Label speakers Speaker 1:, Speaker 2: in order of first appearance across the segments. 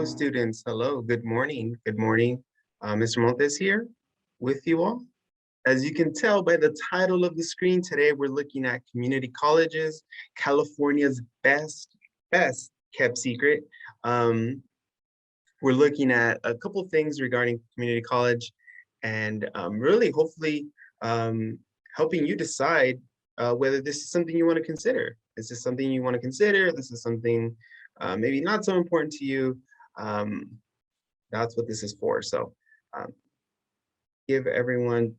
Speaker 1: students. Hello, good morning. Good morning. Mr. Montes here with you all. As you can tell by the title of the screen today, we're looking at community colleges, California's best kept secret. Um, we're looking at a couple things regarding community college and really hopefully helping you decide whether this is something you want to consider. Is this something you want to consider? This is something maybe not so important to you. Um, that's what this is for. So um, give everyone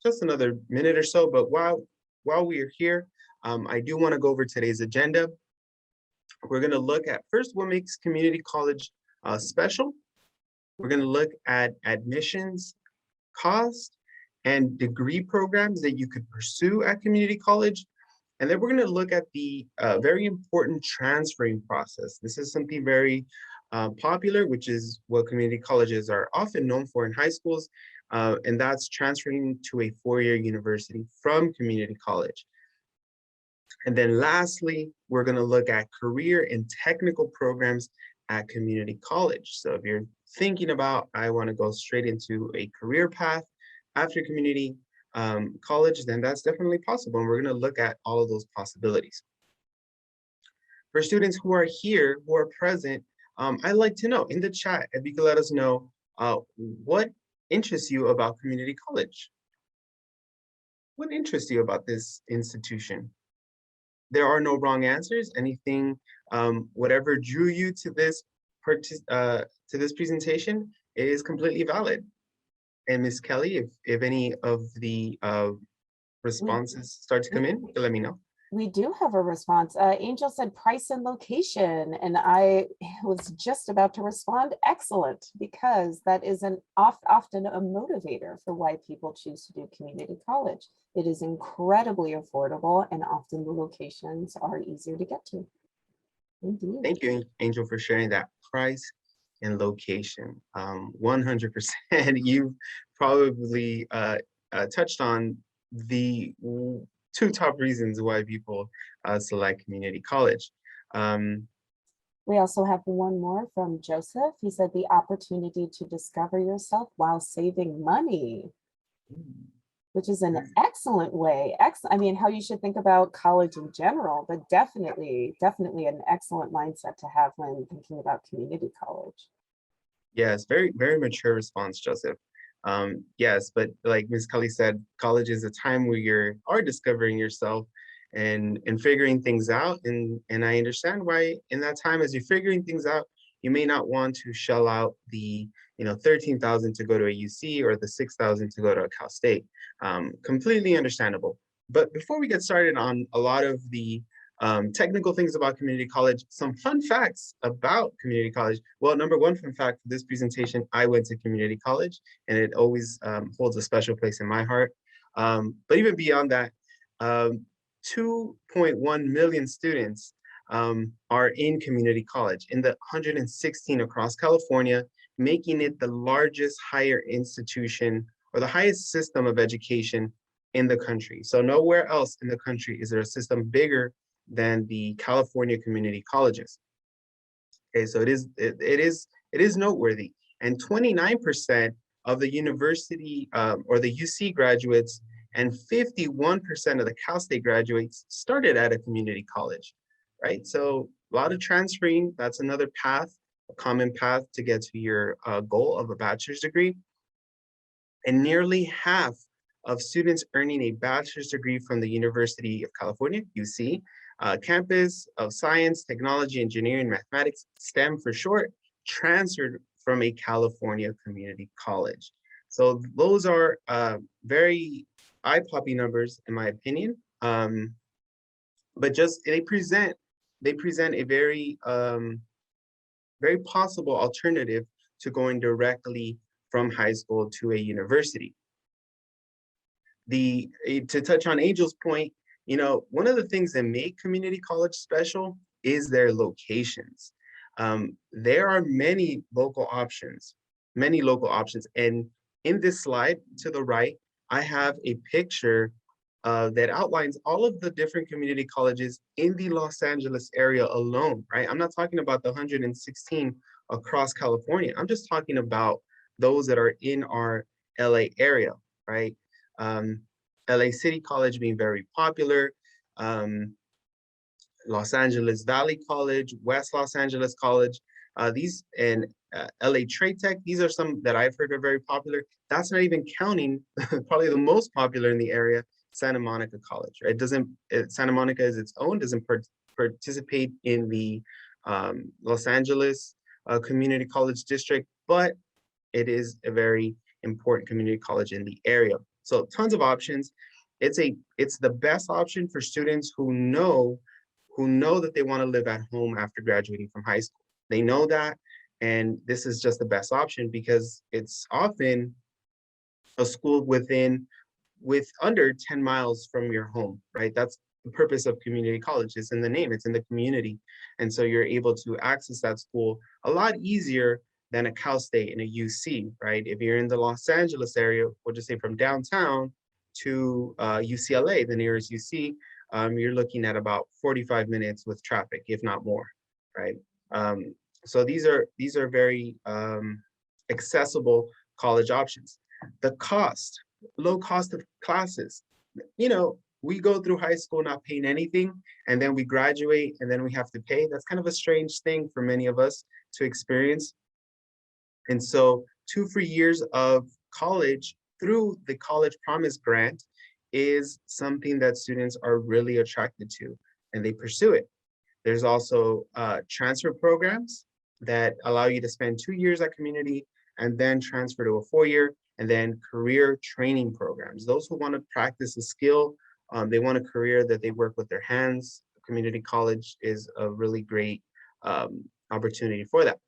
Speaker 1: just another minute or so. But while we are here, I do want to go over today's agenda. We're going to look at first what makes community college special. We're going to look at admissions, cost, and degree programs that you could pursue at community college. And then we're going to look at the very important transferring process. This is something very popular, which is what community colleges are often known for in high schools, and that's transferring to a four-year university from community college. And then lastly, we're going to look at career and technical programs at community college. So if you're thinking about, I want to go straight into a career path after community college, then that's definitely possible. And we're going to look at all of those possibilities. For students who are here, who are present, I'd like to know in the chat, if you could let us know what interests you about community college. What interests you about this institution? There are no wrong answers. Anything, whatever drew you to this presentation is completely valid. And Ms. Kelly, if any of the responses start to come in, let me know.
Speaker 2: We do have a response. Angel said price and location, and I was just about to respond, excellent, because that is often a motivator for why people choose to do community college. It is incredibly affordable, and often the locations are easier to get to. Indeed.
Speaker 1: Thank you, Angel, for sharing that. Price and location. 100%. You've probably touched on the two top reasons why people select community college.
Speaker 2: We also have one more from Joseph. He said the opportunity to discover yourself while saving money, which is an excellent way. I mean, how you should think about college in general, but definitely an excellent mindset to have when thinking about community college.
Speaker 1: Yes, very, very mature response, Joseph. Yes, but like Ms. Kelly said, college is a time where you are discovering yourself and figuring things out. And I understand why in that time, as you're figuring things out, you may not want to shell out the 13,000 to go to a UC or the 6,000 to go to a Cal State. Completely understandable. But before we get started on a lot of the technical things about community college, some fun facts about community college. Well, number one fun fact for this presentation, I went to community college, and it always holds a special place in my heart. But even beyond that, 2.1 million students are in community college in the 116 across California, making it the largest higher institution or the highest system of education in the country. So nowhere else in the country is there a system bigger than the California community colleges. Okay, so it is noteworthy. And 29% of the university or the UC graduates and 51% of the Cal State graduates started at a community college, right? So a lot of transferring, that's another path, a common path to get to your goal of a bachelor's degree. And nearly half of students earning a bachelor's degree from the University of California, UC, campus of science, technology, engineering, mathematics, STEM for short, transferred from a California community college. So those are very eye-popping numbers, in my opinion. But just they present a very very possible alternative to going directly from high school to a university. To touch on Angel's point, one of the things that make community college special is their locations. There are many local options. And in this slide to the right, I have a picture that outlines all of the different community colleges in the Los Angeles area alone, right? I'm not talking about the 116 across California. I'm just talking about those that are in our LA area, right? LA City College being very popular, Los Angeles Valley College, West Los Angeles College, these and LA Trade Tech, these are some that I've heard are very popular. That's not even counting probably the most popular in the area, Santa Monica College, right? Santa Monica is its own, doesn't participate in the Los Angeles Community College District, but it is a very important community college in the area. So tons of options. It's the best option for students who know that they want to live at home after graduating from high school. They know that, and this is just the best option because it's often a school with under 10 miles from your home, right? That's the purpose of community college. It's in the name, it's in the community. And so you're able to access that school a lot easier than a Cal State and a UC, right? If you're in the Los Angeles area, we'll just say from downtown to UCLA, the nearest UC, you're looking at about 45 minutes with traffic, if not more, right? So these are very accessible college options. The cost, low cost of classes. We go through high school not paying anything, and then we graduate, and then we have to pay. That's kind of a strange thing for many of us to experience. And so 2 free years of college through the College Promise Grant is something that students are really attracted to, and they pursue it. There's also transfer programs that allow you to spend 2 years at community and then transfer to a 4-year, and then career training programs. Those who want to practice a skill, they want a career that they work with their hands. Community college is a really great opportunity for that.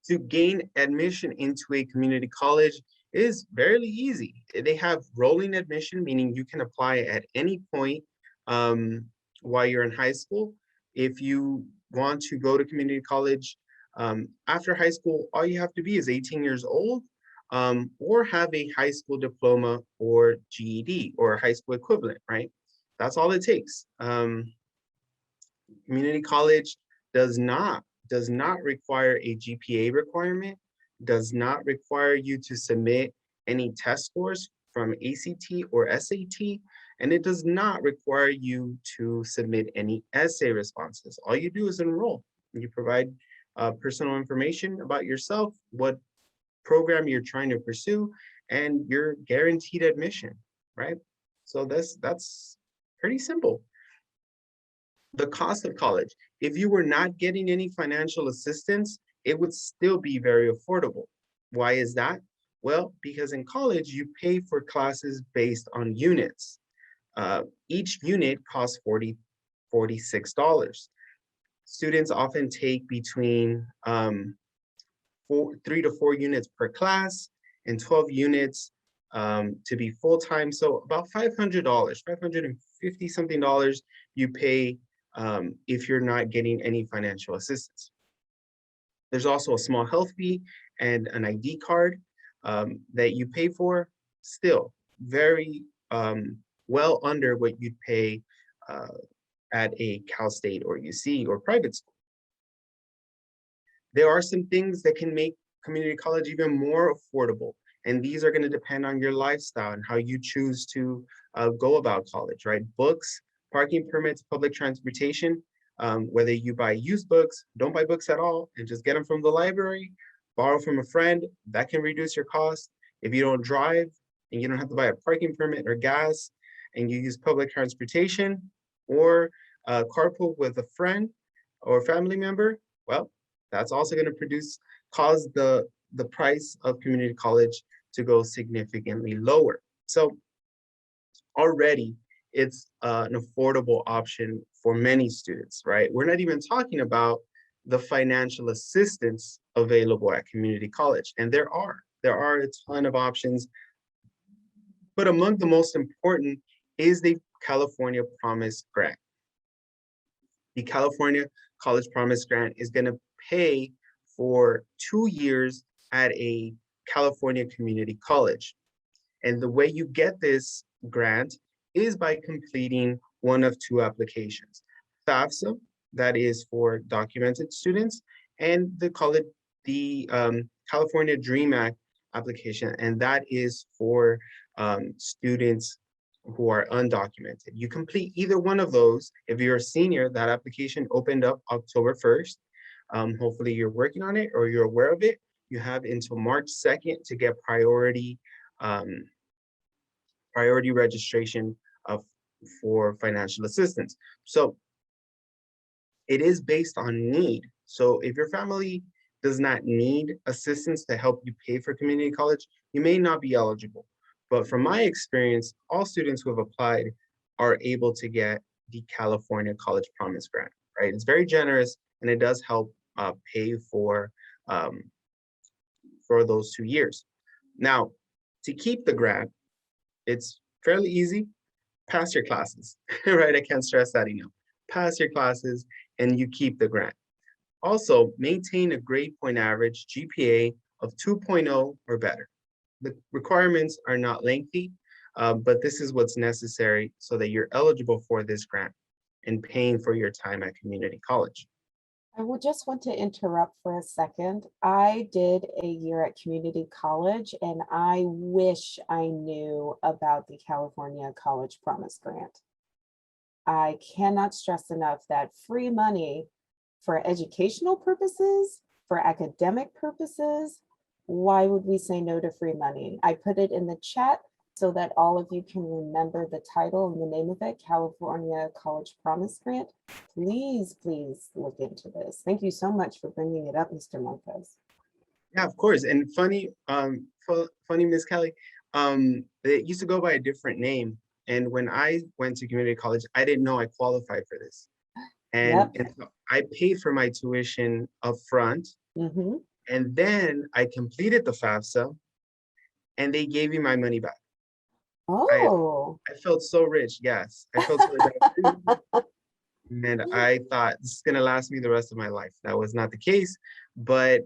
Speaker 1: To gain admission into a community college is fairly easy. They have rolling admission, meaning you can apply at any point while you're in high school. If you want to go to community college after high school, all you have to be is 18 years old or have a high school diploma or GED or a high school equivalent, right? That's all it takes. Community college does not require a GPA requirement, does not require you to submit any test scores from ACT or SAT, and it does not require you to submit any essay responses. All you do is enroll. You provide personal information about yourself, what program you're trying to pursue, and you're guaranteed admission, right? So that's pretty simple. The cost of college. If you were not getting any financial assistance, it would still be very affordable. Why is that? Well, because in college, you pay for classes based on units. Each unit costs $46. Students often take between 3 to 4 units per class and 12 units to be full-time. So about $500, $550 something you pay if you're not getting any financial assistance. There's also a small health fee and an ID card that you pay for, still very well under what you'd pay at a Cal State or UC or private school. There are some things that can make community college even more affordable, and these are going to depend on your lifestyle and how you choose to go about college, right? Books, parking permits, public transportation, whether you buy used books, don't buy books at all, and just get them from the library, borrow from a friend, that can reduce your cost. If you don't drive and you don't have to buy a parking permit or gas, and you use public transportation or carpool with a friend or family member, well, that's also going to cause the price of community college to go significantly lower. So already it's an affordable option for many students, right? We're not even talking about the financial assistance available at community college. And there are a ton of options, but among the most important is the California Promise Grant. The California College Promise Grant is going to pay for 2 years at a California community college. And the way you get this grant is by completing one of 2 applications. FAFSA, that is for documented students, and they call it the California Dream Act application, and that is for students who are undocumented. You complete either one of those. If you're a senior, that application opened up October 1st. Hopefully you're working on it or you're aware of it. You have until March 2nd to get um, priority registration of, for financial assistance. So it is based on need. So if your family does not need assistance to help you pay for community college, you may not be eligible. But from my experience, all students who have applied are able to get the California College Promise Grant, right? It's very generous and it does help pay um, for those 2 years. Now, to keep the grant, it's fairly easy. Pass your classes, right? I can't stress that enough. Pass your classes and you keep the grant. Also, maintain a grade point average GPA of 2.0 or better. The requirements are not lengthy, but this is what's necessary so that you're eligible for this grant and paying for your time at community college.
Speaker 2: I would just want to interrupt for a second. I did a year at community college and I wish I knew about the California College Promise Grant. I cannot stress enough that free money for educational purposes, for academic purposes, why would we say no to free money? I put it in the chat so that all of you can remember the title and the name of it, California College Promise Grant. Please, please look into this. Thank you so much for bringing it up, Mr. Montes.
Speaker 1: Yeah, of course. And funny, Miss Kelly, it used to go by a different name. And when I went to community college, I didn't know I qualified for this. And,
Speaker 2: Yep.
Speaker 1: and so I paid for my tuition up front.
Speaker 2: Mm-hmm.
Speaker 1: And then I completed the FAFSA and they gave me my money back.
Speaker 2: Oh.
Speaker 1: I felt so rich. Yes, I felt so rich. And I thought this is gonna last me the rest of my life. That was not the case, but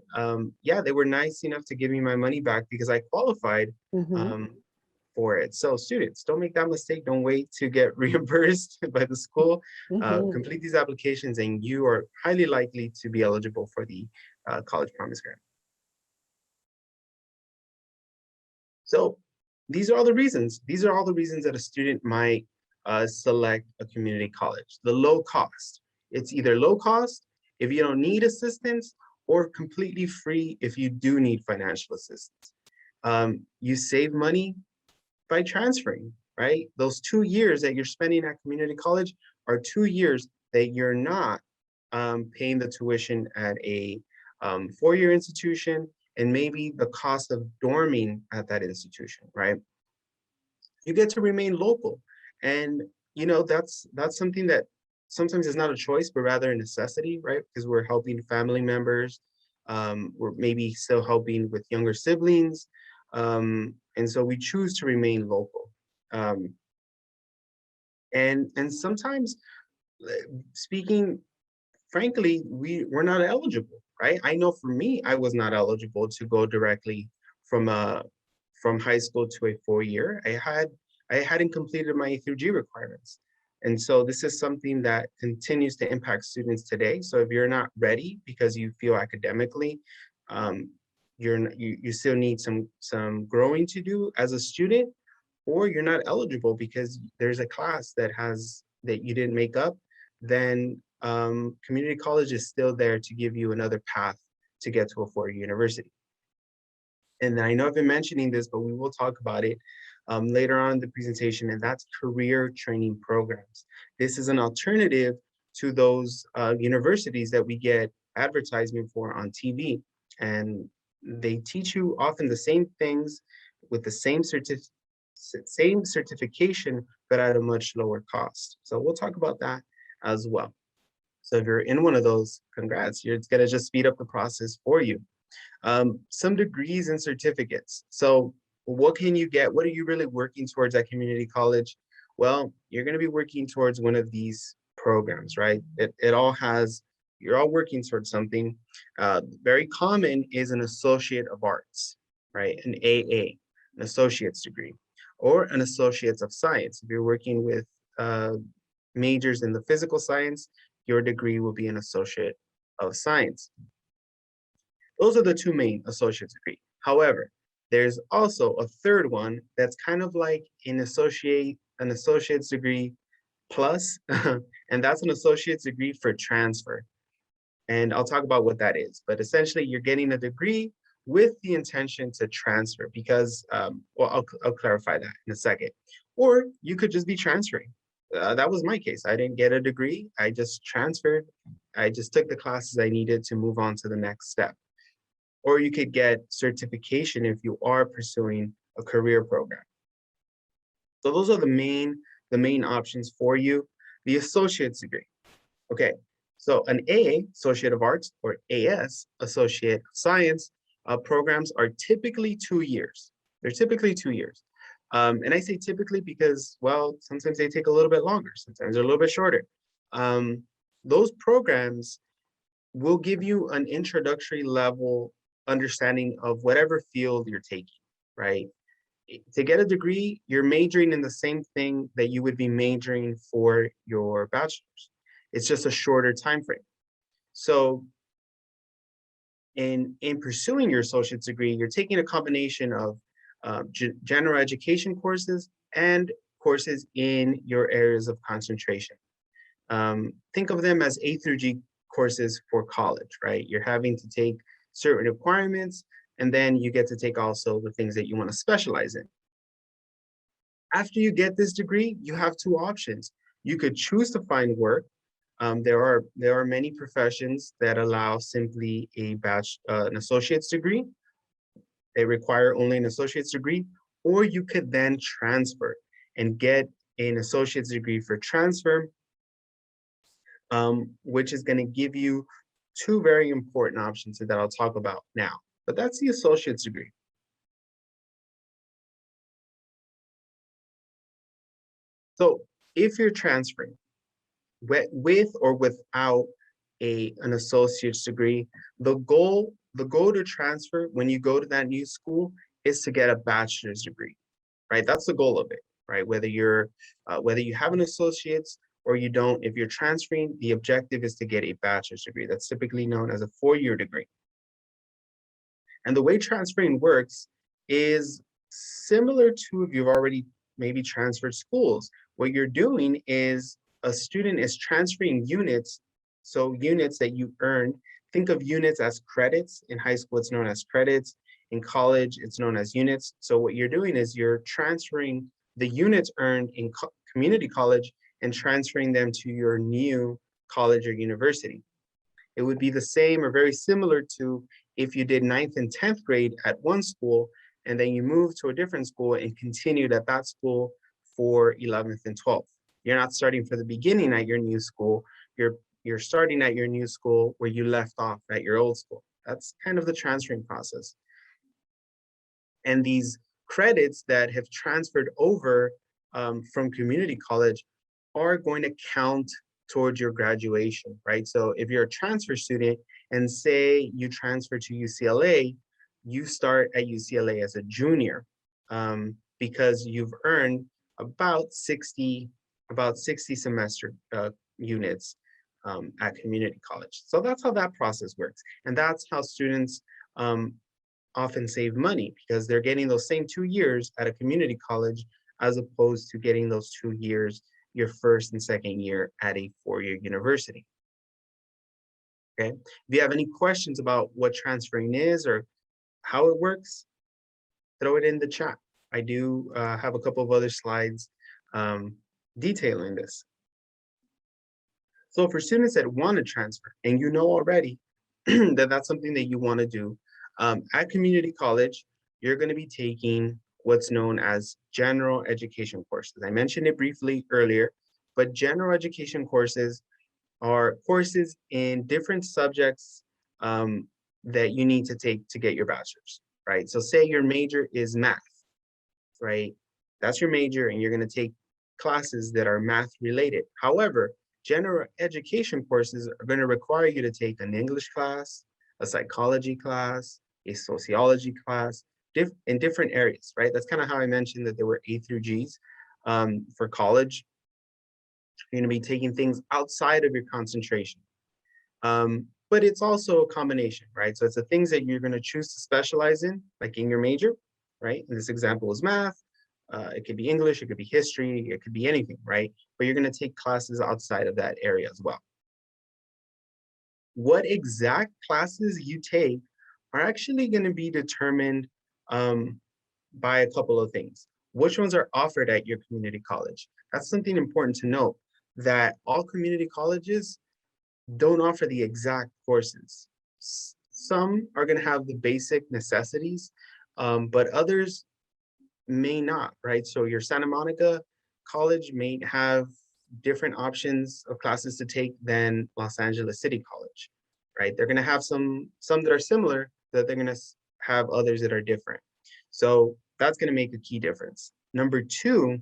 Speaker 1: yeah, they were nice enough to give me my money back because I qualified
Speaker 2: Mm-hmm.
Speaker 1: for it. So students, don't make that mistake. Don't wait to get reimbursed by the school.
Speaker 2: Mm-hmm.
Speaker 1: Complete these applications and you are highly likely to be eligible for the College Promise Grant. So these are all the reasons. These are all the reasons that a student might select a community college. The low cost. It's either low cost if you don't need assistance or completely free if you do need financial assistance. You save money by transferring, right? Those 2 years that you're spending at community college are 2 years that you're not paying the tuition at a four-year institution and maybe the cost of dorming at that institution, right? You get to remain local. And that's something that sometimes is not a choice, but rather a necessity, right? Because we're helping family members, we're maybe still helping with younger siblings. And so we choose to remain local. Um, and sometimes speaking frankly, we're not eligible, right? I know for me, I was not eligible to go directly from from high school to a 4-year. I hadn't completed my A through G requirements. And so this is something that continues to impact students today. So if you're not ready because you feel academically, um, you still need some growing to do as a student, or you're not eligible because there's a class that you didn't make up, then community college is still there to give you another path to get to a 4-year university. And I know I've been mentioning this, but we will talk about it later on in the presentation, and that's career training programs. This is an alternative to those universities that we get advertisement for on TV. And they teach you often the same things with the same certification, but at a much lower cost. So we'll talk about that as well. So if you're in one of those, congrats, it's gonna just speed up the process for you. Some degrees and certificates. So what can you get? What are you really working towards at community college? Well, you're gonna be working towards one of these programs, right? It all has, you're all working towards something. Very common is an Associate of Arts, right? An AA, an associate's degree, or an Associates of Science. If you're working with majors in the physical science, your degree will be an Associate of Science. Those are the two main associate's degree. However, there's also a third one that's kind of like an associate's degree plus, and that's an associate's degree for transfer. And I'll talk about what that is. But essentially, you're getting a degree with the intention to transfer because, well, I'll clarify that in a second. Or you could just be transferring. That was my case. I didn't get a degree. I just transferred. I just took the classes I needed to move on to the next step. Or you could get certification if you are pursuing a career program. So those are the main options for you. The associate's degree. Okay, so an A, Associate of Arts, or AS, Associate of Science, programs are typically 2 years. They're typically 2 years. And I say typically because, well, sometimes they take a little bit longer, sometimes they're a little bit shorter. Those programs will give you an introductory level understanding of whatever field you're taking, right? To get a degree, you're majoring in the same thing that you would be majoring for your bachelor's. It's just a shorter time frame. So in pursuing your associate's degree, you're taking a combination of general education courses and courses in your areas of concentration. Think of them as A through G courses for college, right? You're having to take certain requirements, and then you get to take also the things that you want to specialize in. After you get this degree, you have two options. You could choose to find work. There are many professions that allow simply an associate's degree. They require only an associate's degree, or you could then transfer and get an associate's degree for transfer, which is going to give you two very important options that I'll talk about now. But that's the associate's degree. So if you're transferring with or without an associate's degree, the goal to transfer when you go to that new school is to get a bachelor's degree, right? That's the goal of it, right? Whether you have an associate's or you don't, if you're transferring, the objective is to get a bachelor's degree. That's typically known as a 4-year degree. And the way transferring works is similar to if you've already maybe transferred schools. What you're doing is a student is transferring units. So units that you earned, think of units as credits. In high school, it's known as credits. In college, it's known as units. So what you're doing is you're transferring the units earned in community college and transferring them to your new college or university. It would be the same or very similar to if you did 9th and 10th grade at one school, and then you moved to a different school and continued at that school for 11th and 12th. You're not starting from the beginning at your new school. You're starting at your new school where you left off at your old school. That's kind of the transferring process. And these credits that have transferred over from community college are going to count towards your graduation, right? So if you're a transfer student and say you transfer to UCLA, you start at UCLA as a junior because you've earned about 60 semester units at community college. So that's how that process works. And that's how students often save money because they're getting those same 2 years at a community college as opposed to getting those 2 years your first and second year at a 4-year university. Okay, if you have any questions about what transferring is or how it works, throw it in the chat. I do have a couple of other slides detailing this. So for students that want to transfer, and you know already that that's something that you want to do, at community college, you're going to be taking what's known as general education courses. I mentioned it briefly earlier, but general education courses are courses in different subjects that you need to take to get your bachelor's, right? So say your major is math, right? That's your major and you're going to take classes that are math related. However, general education courses are going to require you to take an English class, a psychology class, a sociology class, in different areas, right? That's kind of how I mentioned that there were A through Gs for college. You're going to be taking things outside of your concentration. but it's also a combination, right? So it's the things that you're going to choose to specialize in, like in your major, right? In this example is math. It could be English, it could be history, it could be anything, right? But you're going to take classes outside of that area as well. What exact classes you take are actually going to be determined by a couple of things. Which ones are offered at your community college? That's something important to note, that all community colleges don't offer the exact courses. Some are going to have the basic necessities, but others may not, right? So your Santa Monica College may have different options of classes to take than Los Angeles City College, right? They're going to have some that are similar, that they're going to have others that are different. So that's going to make a key difference. Number two,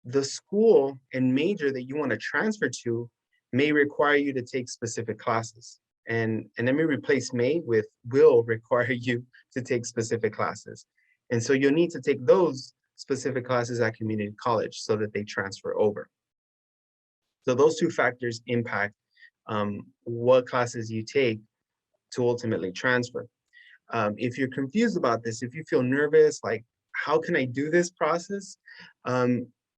Speaker 1: the school and major that you want to transfer to may require you to take specific classes. And let me replace may with will require you to take specific classes. And so you'll need to take those specific classes at community college so that they transfer over. So those two factors impact what classes you take to ultimately transfer. If you're confused about this, if you feel nervous, like, how can I do this process?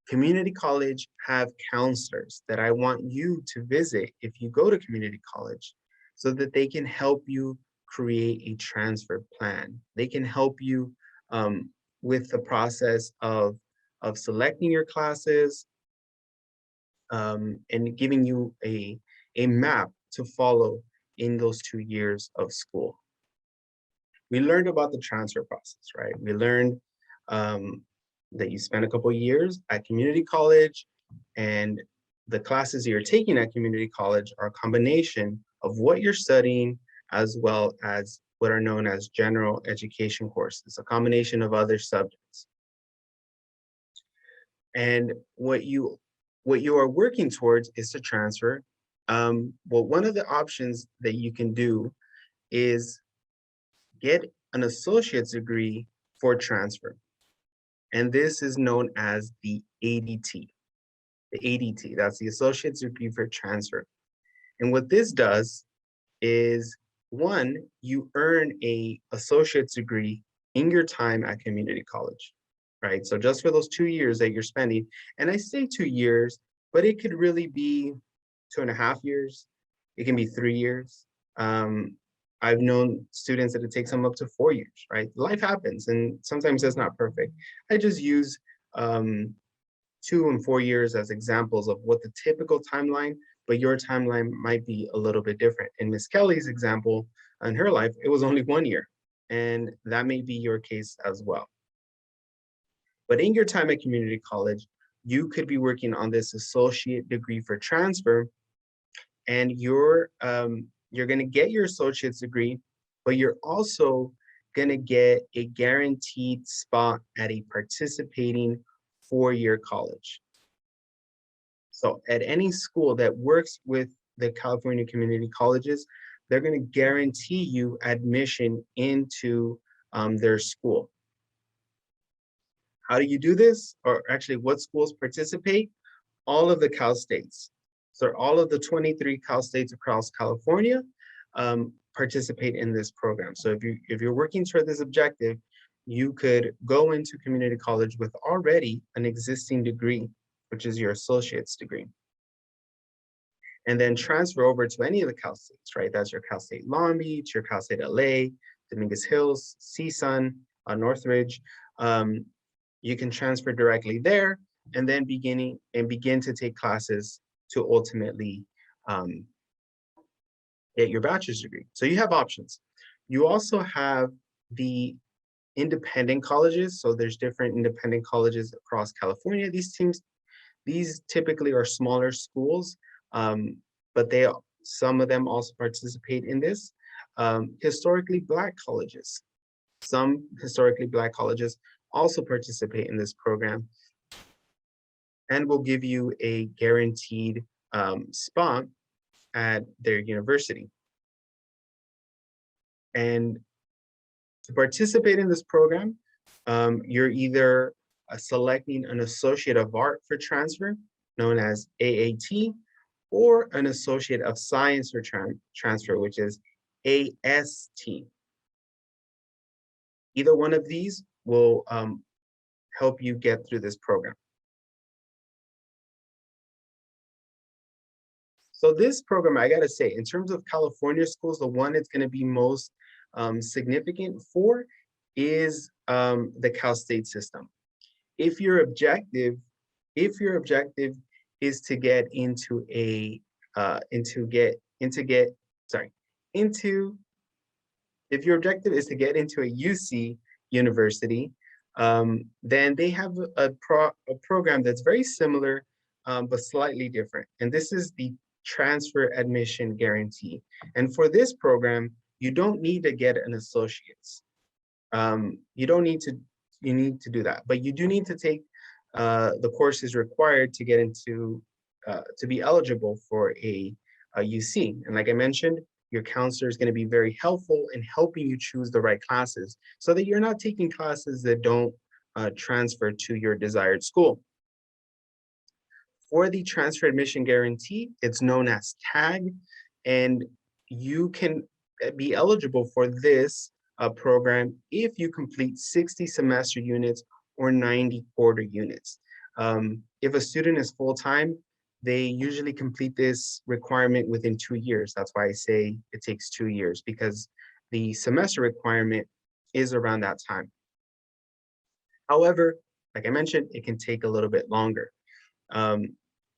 Speaker 1: Community college have counselors that I want you to visit if you go to community college, so that they can help you create a transfer plan. They can help you with the process of selecting your classes, and giving you a map to follow in those 2 years of school. We learned about the transfer process, right? We learned that you spend a couple of years at community college, and the classes you're taking at community college are a combination of what you're studying, as well as what are known as general education courses, a combination of other subjects. And what you are working towards is to transfer. Well, one of the options that you can do is get an associate's degree for transfer. And this is known as the ADT. The ADT, that's the associate's degree for transfer. And what this does is, one, you earn a associate's degree in your time at community college, right? So just for those 2 years that you're spending, and I say 2 years, but it could really be 2.5 years. It can be 3 years. I've known students that it takes them up to 4 years, right? Life happens, and sometimes that's not perfect. I just use 2 and 4 years as examples of what the typical timeline, but your timeline might be a little bit different. In Miss Kelly's example, in her life, it was only 1 year, and that may be your case as well. But in your time at community college, you could be working on this associate degree for transfer, and you're going to get your associate's degree, but you're also going to get a guaranteed spot at a participating 4-year college. So at any school that works with the California community colleges, they're going to guarantee you admission into their school. How do you do this? Or actually, what schools participate? All of the Cal States. So all of the 23 Cal States across California participate in this program. So if you're working toward this objective, you could go into community college with already an existing degree, which is your associate's degree, and then transfer over to any of the Cal States, right? That's your Cal State Long Beach, your Cal State LA, Dominguez Hills, CSUN, Northridge. You can transfer directly there, and then begin to take classes to ultimately get your bachelor's degree. So you have options. You also have the independent colleges. So there's different independent colleges across California. These typically are smaller schools, but some of them also participate in this. Historically Black colleges. Some historically Black colleges also participate in this program, and will give you a guaranteed spot at their university. And to participate in this program, you're either selecting an Associate of Art for transfer, known as AAT, or an Associate of Science or Transfer, which is AST. Either one of these will help you get through this program. So this program, I gotta say, in terms of California schools, the one it's gonna be most significant for is the Cal State system. If your objective is to get into a if your objective is to get into a UC university, then they have a program that's very similar, but slightly different. And this is the transfer admission guarantee. And for this program, you don't need to get an associate's. You need to do that, but you do need to take the courses required to get into, to be eligible for a UC. And like I mentioned, your counselor is going to be very helpful in helping you choose the right classes so that you're not taking classes that don't transfer to your desired school. For the transfer admission guarantee, it's known as TAG, and you can be eligible for this program if you complete 60 semester units or 90 quarter units. If a student is full-time, they usually complete this requirement within 2 years. That's why I say it takes 2 years, because the semester requirement is around that time. However, like I mentioned, it can take a little bit longer.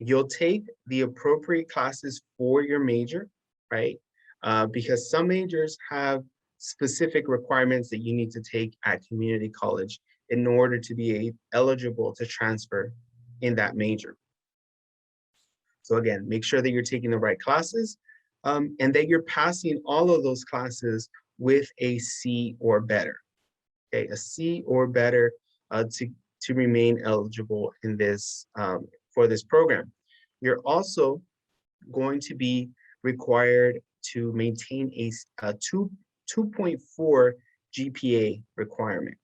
Speaker 1: You'll take the appropriate classes for your major, right? Because some majors have specific requirements that you need to take at community college in order to be eligible to transfer in that major. So again, make sure that you're taking the right classes and that you're passing all of those classes with a C or better. Okay, a C or better to remain eligible in this for this program. You're also going to be required to maintain a 2.4 GPA requirement.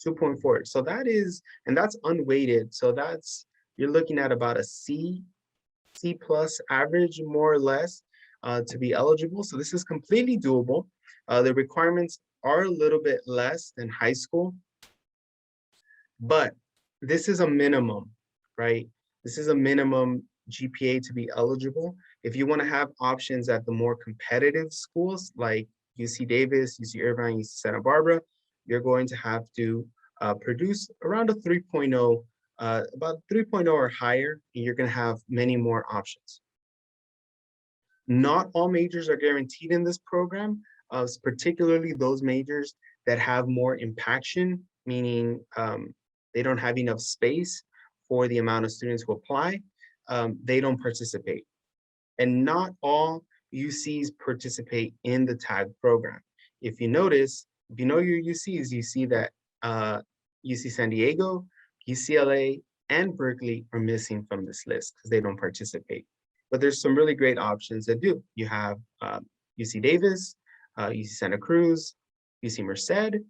Speaker 1: 2.4. So that is, and that's unweighted. So that's, you're looking at about a C plus average, more or less, to be eligible. So this is completely doable. The requirements are a little bit less than high school, but this is a minimum, right? This is a minimum GPA to be eligible. If you want to have options at the more competitive schools like UC Davis, UC Irvine, UC Santa Barbara, you're going to have to produce around a 3.0, about 3.0 or higher, and you're going to have many more options. Not all majors are guaranteed in this program, particularly those majors that have more impaction, meaning they don't have enough space for the amount of students who apply. They don't participate. And not all UCs participate in the TAG program. If you notice, if you know your UCs, you see that UC San Diego, UCLA, and Berkeley are missing from this list because they don't participate. But there's some really great options that do. You have UC Davis, UC Santa Cruz, UC Merced,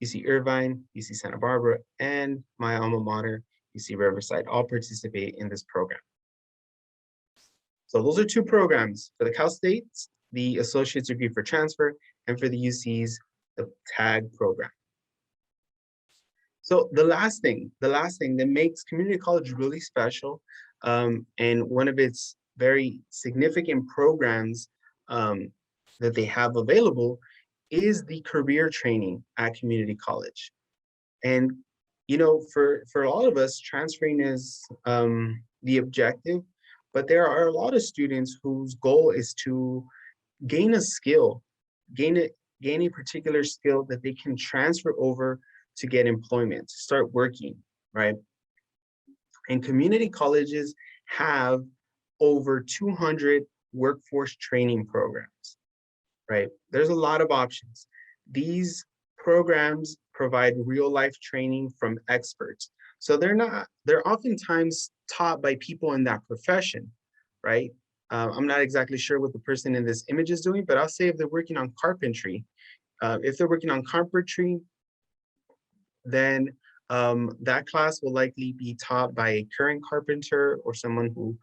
Speaker 1: UC Irvine, UC Santa Barbara, and my alma mater, UC Riverside, all participate in this program. So those are two programs. For the Cal States, the Associate's Degree for Transfer, and for the UCs, the TAG program. So the last thing that makes community college really special, and one of its very significant programs that they have available is the career training at community college. And you know, for all of us, transferring is the objective, but there are a lot of students whose goal is to gain a skill, gain a particular skill that they can transfer over to get employment, to start working, right? And community colleges have over 200 workforce training programs, right? There's a lot of options. These programs provide real life training from experts. So they're oftentimes taught by people in that profession, right? I'm not exactly sure what the person in this image is doing, but I'll say if they're working on carpentry, then that class will likely be taught by a current carpenter or someone who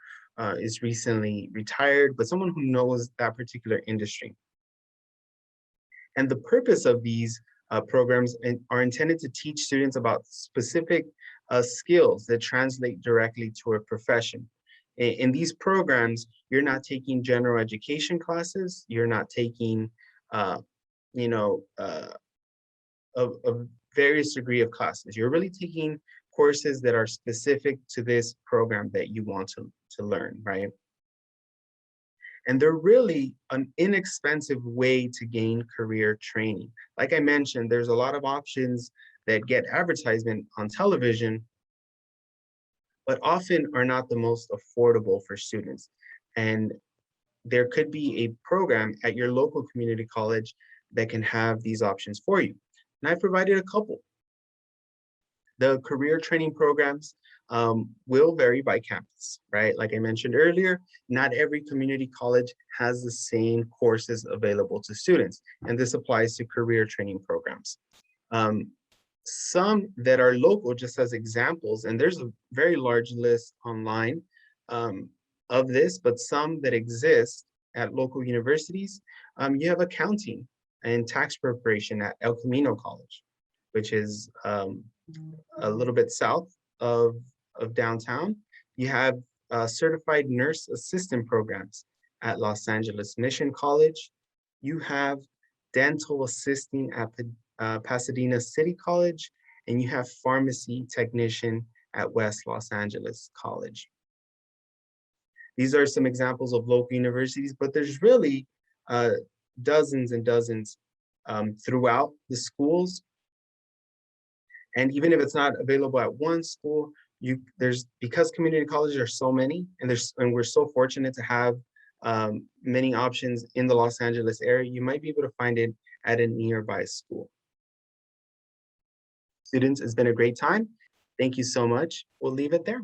Speaker 1: is recently retired, but someone who knows that particular industry. And the purpose of these programs are intended to teach students about specific skills that translate directly to a profession. In these programs, you're not taking general education classes, you're not taking, you know, a various degree of classes. You're really taking courses that are specific to this program that you want to learn, right? And they're really an inexpensive way to gain career training. Like I mentioned, there's a lot of options that get advertisement on television, but often are not the most affordable for students. And there could be a program at your local community college that can have these options for you. And I've provided a couple. The career training programs will vary by campus, right? Like I mentioned earlier, not every community college has the same courses available to students, and this applies to career training programs. Some that are local, just as examples, and there's a very large list online of this, but some that exist at local universities, you have accounting and tax preparation at El Camino College, which is a little bit south of downtown. You have certified nurse assistant programs at Los Angeles Mission College. You have dental assisting at Pasadena City College, and you have pharmacy technician at West Los Angeles College. These are some examples of local universities, but there's really dozens and dozens throughout the schools. And even if it's not available at one school, because community colleges are so many, and we're so fortunate to have many options in the Los Angeles area, you might be able to find it at a nearby school. Students, it's been a great time. Thank you so much. We'll leave it there.